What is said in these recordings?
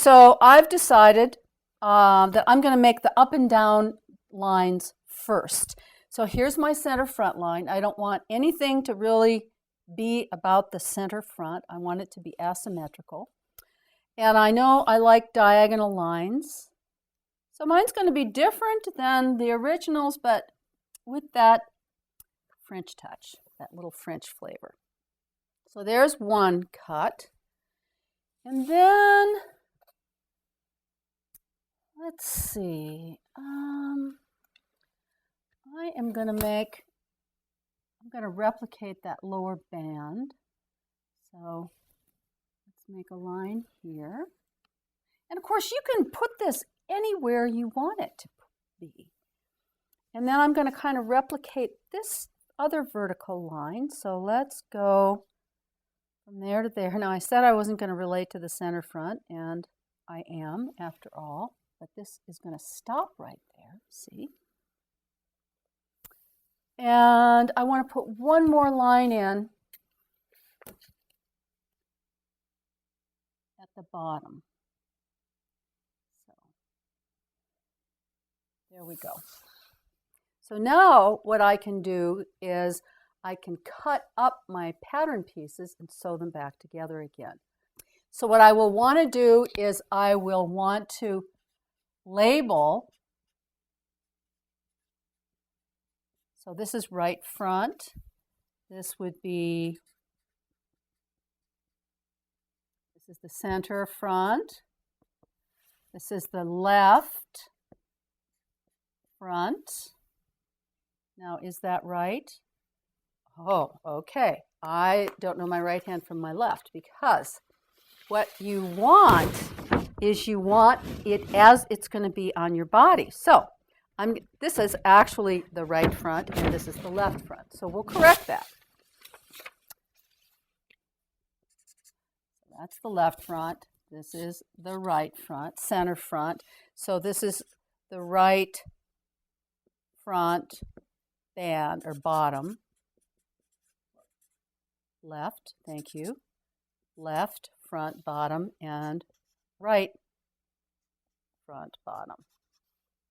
So I've decided that I'm going to make the up and down lines first. So here's my center front line. I don't want anything to really be about the center front. I want it to be asymmetrical. And I know I like diagonal lines. So mine's going to be different than the originals, but with that French touch, that little French flavor. So there's one cut. And then, let's see, I'm going to replicate that lower band. So let's make a line here. And of course, you can put this anywhere you want it to be. And then I'm going to kind of replicate this other vertical line. So let's go from there to there. Now, I said I wasn't going to relate to the center front, and I am, after all. But this is going to stop right there, see? And I want to put one more line in at the bottom. So there we go. So now what I can do is I can cut up my pattern pieces and sew them back together again. So what I will want to do is I will want to label. So this is right front. This would be, this is the center front. This is the left front. Now, is that right? Oh, okay. I don't know my right hand from my left, because what you want is you want it as it's going to be on your body. So this is actually the right front, and this is the left front. So we'll correct that. That's the left front. This is the right front, center front. So this is the right front band, or bottom. Left, thank you. Left, front, bottom, and right front, bottom.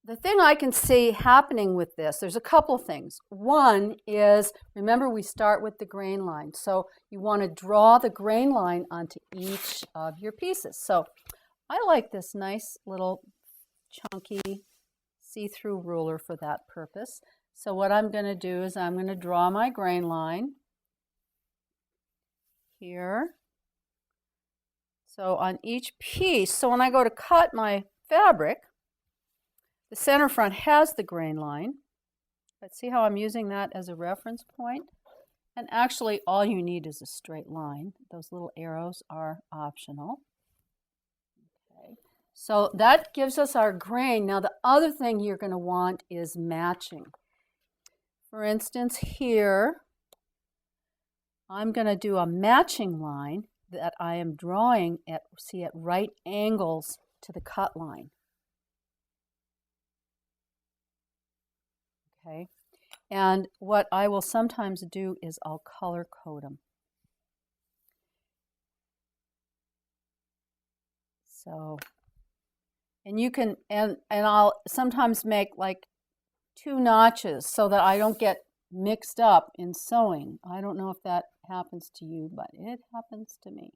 The thing I can see happening with this, there's a couple things. One is, remember, we start with the grain line. So you want to draw the grain line onto each of your pieces. So I like this nice little chunky see-through ruler for that purpose. So what I'm going to do is I'm going to draw my grain line here. So on each piece, so when I go to cut my fabric, the center front has the grain line, but see how I'm using that as a reference point? And actually, all you need is a straight line. Those little arrows are optional. Okay. So that gives us our grain. Now, the other thing you're going to want is matching. For instance, here, I'm going to do a matching line that I am drawing at, see, at right angles to the cut line. Okay, and what I will sometimes do is I'll color code them. So, and you can, and I'll sometimes make like 2 notches so that I don't get mixed up in sewing. I don't know if that happens to you, but it happens to me.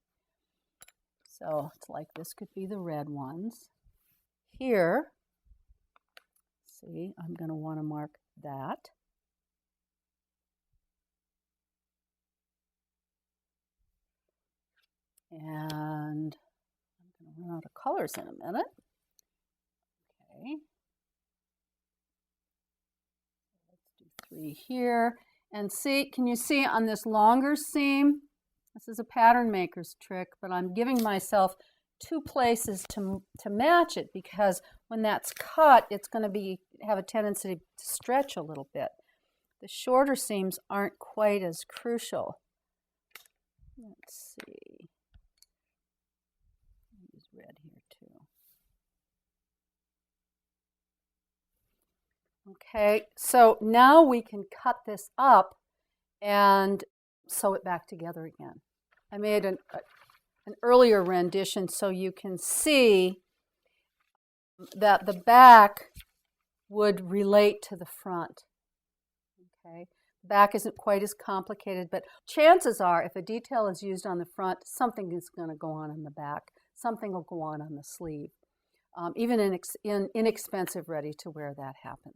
So it's like this could be the red ones. Here, see, I'm going to want to mark that. And I'm going to run out of colors in a minute. Okay. Let's do 3 here. And see, can you see on this longer seam? This is a pattern maker's trick, but I'm giving myself 2 places to match it, because when that's cut, it's going to have a tendency to stretch a little bit. The shorter seams aren't quite as crucial. Let's see. I'll use red here too. Okay, so now we can cut this up and sew it back together again. I made an earlier rendition so you can see that the back would relate to the front. Okay, back isn't quite as complicated, but chances are if a detail is used on the front, something is going to go on the back. Something will go on the sleeve. Even in inexpensive ready-to-wear, that happens.